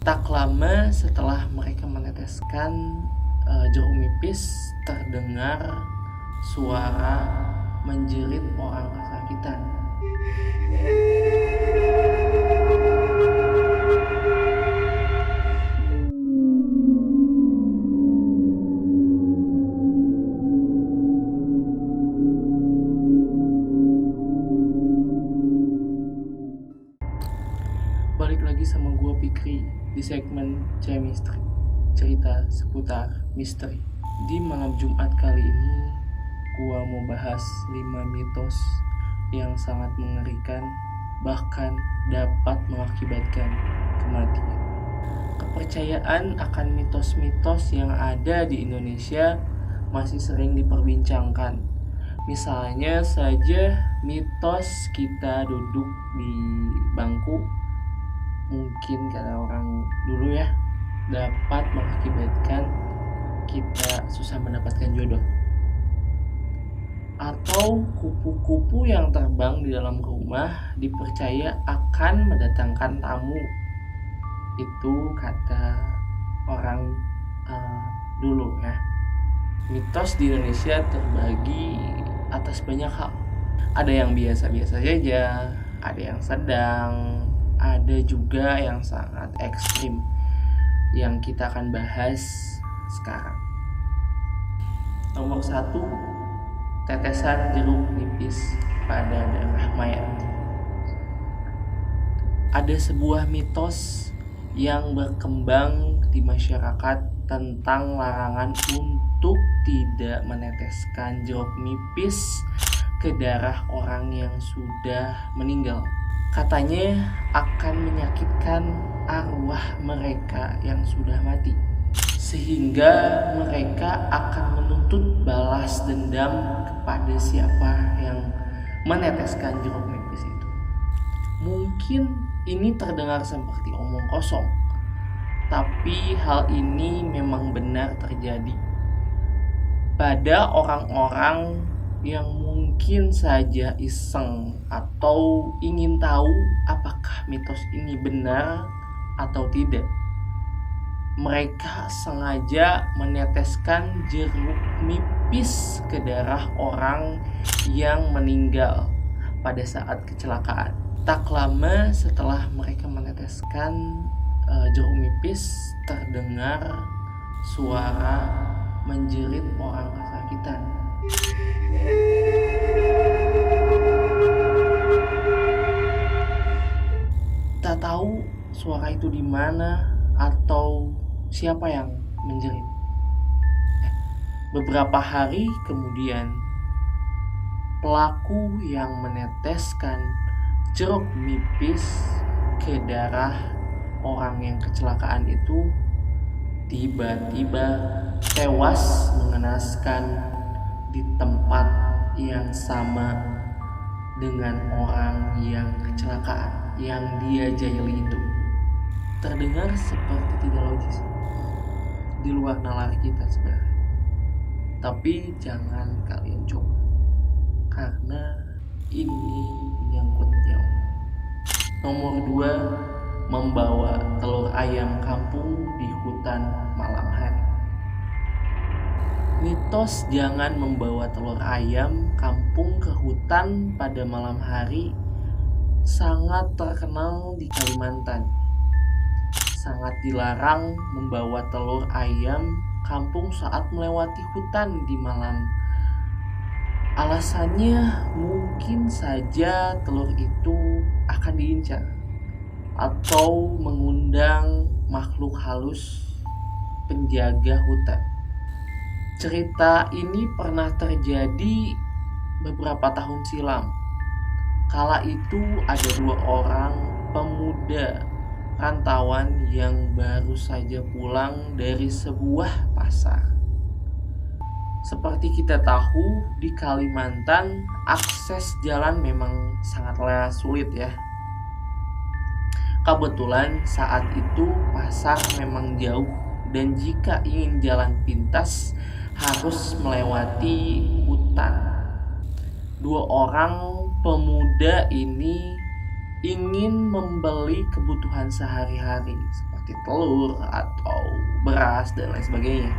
Tak lama setelah mereka meneteskan jeruk nipis, terdengar suara menjerit orang kesakitan. Balik lagi sama gua Pikri di segmen Chemistry, cerita seputar misteri. Di malam Jumat kali ini gua mau bahas 5 mitos yang sangat mengerikan, bahkan dapat mengakibatkan kematian. Kepercayaan akan mitos-mitos yang ada di Indonesia masih sering diperbincangkan. Misalnya saja mitos kita duduk di bangku, mungkin kata orang dulu ya, dapat mengakibatkan kita susah mendapatkan jodoh. Atau kupu-kupu yang terbang di dalam rumah dipercaya akan mendatangkan tamu. Itu kata orang dulu ya. Mitos di Indonesia terbagi atas banyak hal. Ada yang biasa-biasa saja, ada yang sedang, ada juga yang sangat ekstrim yang kita akan bahas sekarang. Nomor 1, tetesan jeruk nipis pada darah mayat. Ada sebuah mitos yang berkembang di masyarakat tentang larangan untuk tidak meneteskan jeruk nipis ke darah orang yang sudah meninggal. Katanya akan menyakitkan arwah mereka yang sudah mati, sehingga mereka akan menuntut balas dendam kepada siapa yang meneteskan jeruk nipis itu. Mungkin ini terdengar seperti omong kosong, tapi hal ini memang benar terjadi pada orang-orang yang mungkin saja iseng atau ingin tahu apakah mitos ini benar atau tidak. Mereka sengaja meneteskan jeruk nipis ke darah orang yang meninggal pada saat kecelakaan. Tak lama setelah mereka meneteskan jeruk nipis, terdengar suara menjerit orang kesakitan. Tak tahu suara itu di mana atau siapa yang menjerit. Beberapa hari kemudian, pelaku yang meneteskan jeruk nipis ke darah orang yang kecelakaan itu tiba-tiba tewas mengenaskan di tempat yang sama dengan orang yang kecelakaan yang dia jahili itu. Terdengar seperti tidak logis, di luar nalar kita sebenarnya. Tapi jangan kalian coba, karena ini menyangkut nyawa. Nomor 2, membawa telur ayam kampung di hutan malam hari. Mitos jangan membawa telur ayam kampung ke hutan pada malam hari sangat terkenal di Kalimantan. Sangat dilarang membawa telur ayam kampung saat melewati hutan di malam. Alasannya mungkin saja telur itu akan diincar atau mengundang makhluk halus penjaga hutan. Cerita ini pernah terjadi beberapa tahun silam. Kala itu ada 2 orang pemuda rantauan yang baru saja pulang dari sebuah pasar. Seperti kita tahu, di Kalimantan akses jalan memang sangatlah sulit ya. Kebetulan saat itu pasar memang jauh, dan jika ingin jalan pintas harus melewati hutan. 2 orang pemuda ini ingin membeli kebutuhan sehari-hari seperti seperti telur atau beras dan lain sebagainya.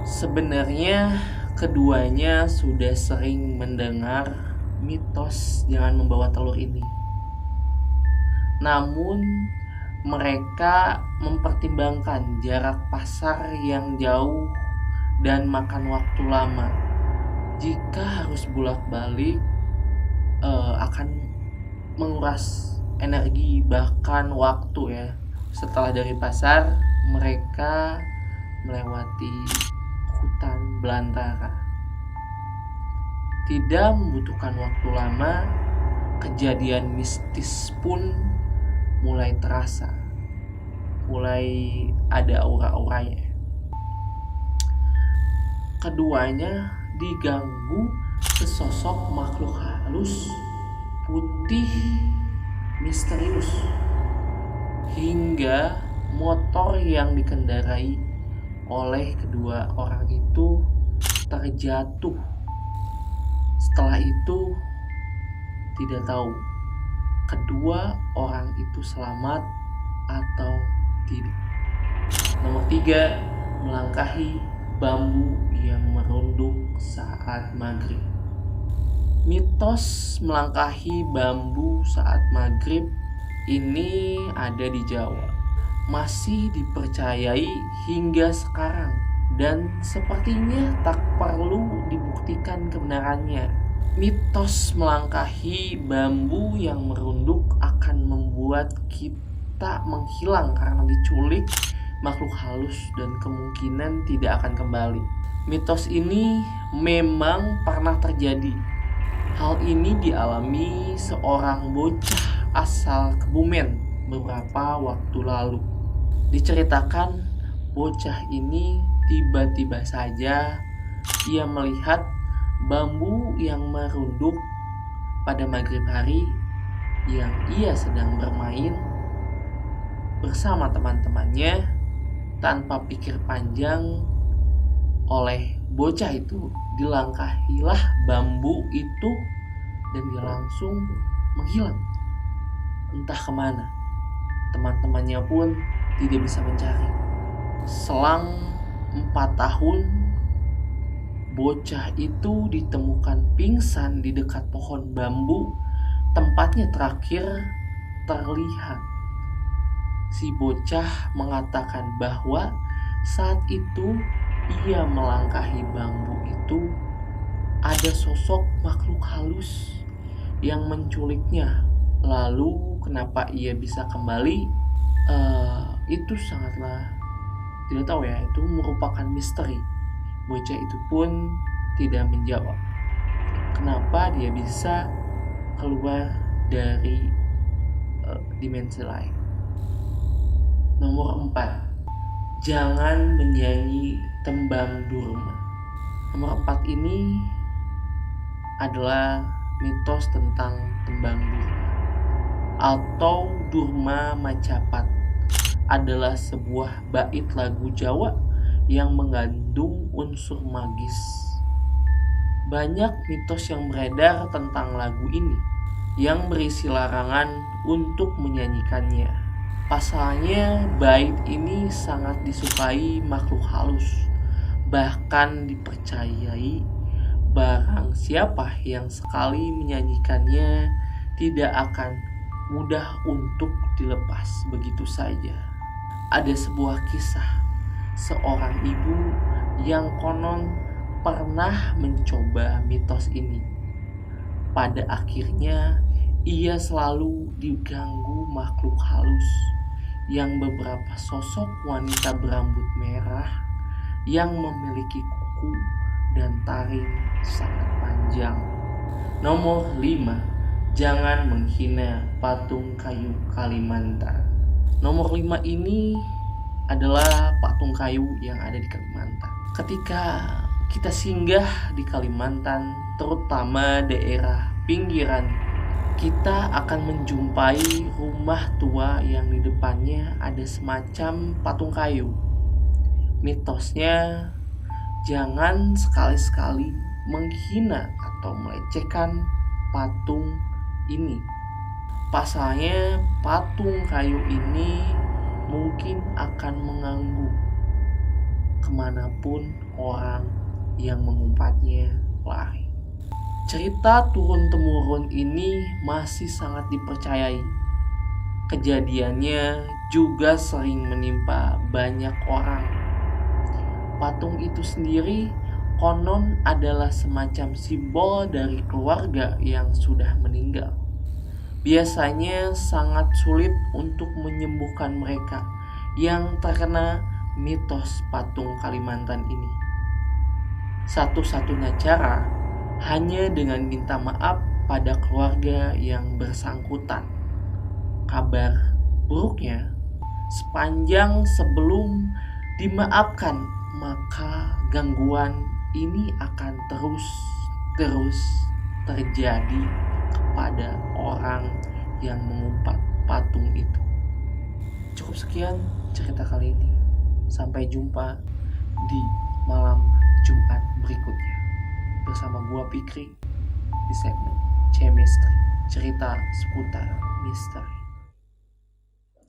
Sebenarnya keduanya sudah sering mendengar mitos jangan membawa telur ini. Namun mereka mempertimbangkan jarak pasar yang jauh dan makan waktu lama. Jika harus bolak-balik akan menguras energi bahkan waktu ya. Setelah dari pasar mereka melewati hutan belantara. Tidak membutuhkan waktu lama, kejadian mistis pun mulai terasa, mulai ada aura-auranya. Keduanya diganggu sesosok makhluk halus putih misterius, hingga motor yang dikendarai oleh kedua orang itu terjatuh. Setelah itu tidak tahu kedua orang itu selamat atau tidak. Nomor 3, melangkahi bambu yang merunduk saat maghrib. Mitos melangkahi bambu saat maghrib ini ada di Jawa, masih dipercayai hingga sekarang, dan sepertinya tak perlu dibuktikan kebenarannya. Mitos melangkahi bambu yang merunduk akan membuat kita menghilang karena diculik makhluk halus dan kemungkinan tidak akan kembali. Mitos ini memang pernah terjadi. Hal ini dialami seorang bocah asal Kebumen beberapa waktu lalu. Diceritakan bocah ini tiba-tiba saja ia melihat bambu yang merunduk pada maghrib hari yang ia sedang bermain bersama teman-temannya. Tanpa pikir panjang oleh bocah itu, dilangkahilah bambu itu dan dia langsung menghilang entah kemana. Teman-temannya pun tidak bisa mencari. Selang 4 tahun bocah itu ditemukan pingsan di dekat pohon bambu tempatnya terakhir terlihat. Si bocah mengatakan bahwa saat itu ia melangkahi bambu itu ada sosok makhluk halus yang menculiknya. Lalu kenapa ia bisa kembali? Itu sangatlah tidak tahu ya, itu merupakan misteri. Bocah itu pun tidak menjawab kenapa dia bisa keluar dari dimensi lain. Nomor 4, jangan menyanyi tembang durma. Nomor 4 ini adalah mitos tentang tembang durma atau Durma Macapat. Adalah sebuah bait lagu Jawa yang mengandung unsur magis. Banyak mitos yang beredar tentang lagu ini yang berisi larangan untuk menyanyikannya. Pasalnya bait ini sangat disukai makhluk halus. Bahkan dipercayai barang siapa yang sekali menyanyikannya tidak akan mudah untuk dilepas begitu saja. Ada sebuah kisah seorang ibu yang konon pernah mencoba mitos ini. Pada akhirnya ia selalu diganggu makhluk halus yang beberapa sosok wanita berambut merah yang memiliki kuku dan taring sangat panjang. Nomor 5, jangan menghina patung kayu Kalimantan. Nomor 5 ini adalah patung kayu yang ada di Kalimantan. Ketika kita singgah di Kalimantan, terutama daerah pinggiran, kita akan menjumpai rumah tua yang di depannya ada semacam patung kayu. Mitosnya, jangan sekali-sekali menghina atau melecehkan patung ini. Pasalnya patung kayu ini mungkin akan mengganggu kemanapun orang yang mengumpatnya lari. Cerita turun-temurun ini masih sangat dipercayai. Kejadiannya juga sering menimpa banyak orang. Patung itu sendiri konon adalah semacam simbol dari keluarga yang sudah meninggal. Biasanya sangat sulit untuk menyembuhkan mereka yang terkena mitos patung Kalimantan ini. Satu-satunya cara hanya dengan minta maaf pada keluarga yang bersangkutan. Kabar buruknya, sepanjang sebelum dimaafkan, maka gangguan ini akan terus terjadi kepada orang yang mengumpat patung itu. Cukup sekian cerita kali ini. Sampai jumpa di malam Jumat berikutnya bersama gua Pikri di segmen Chemistry, cerita seputar misteri.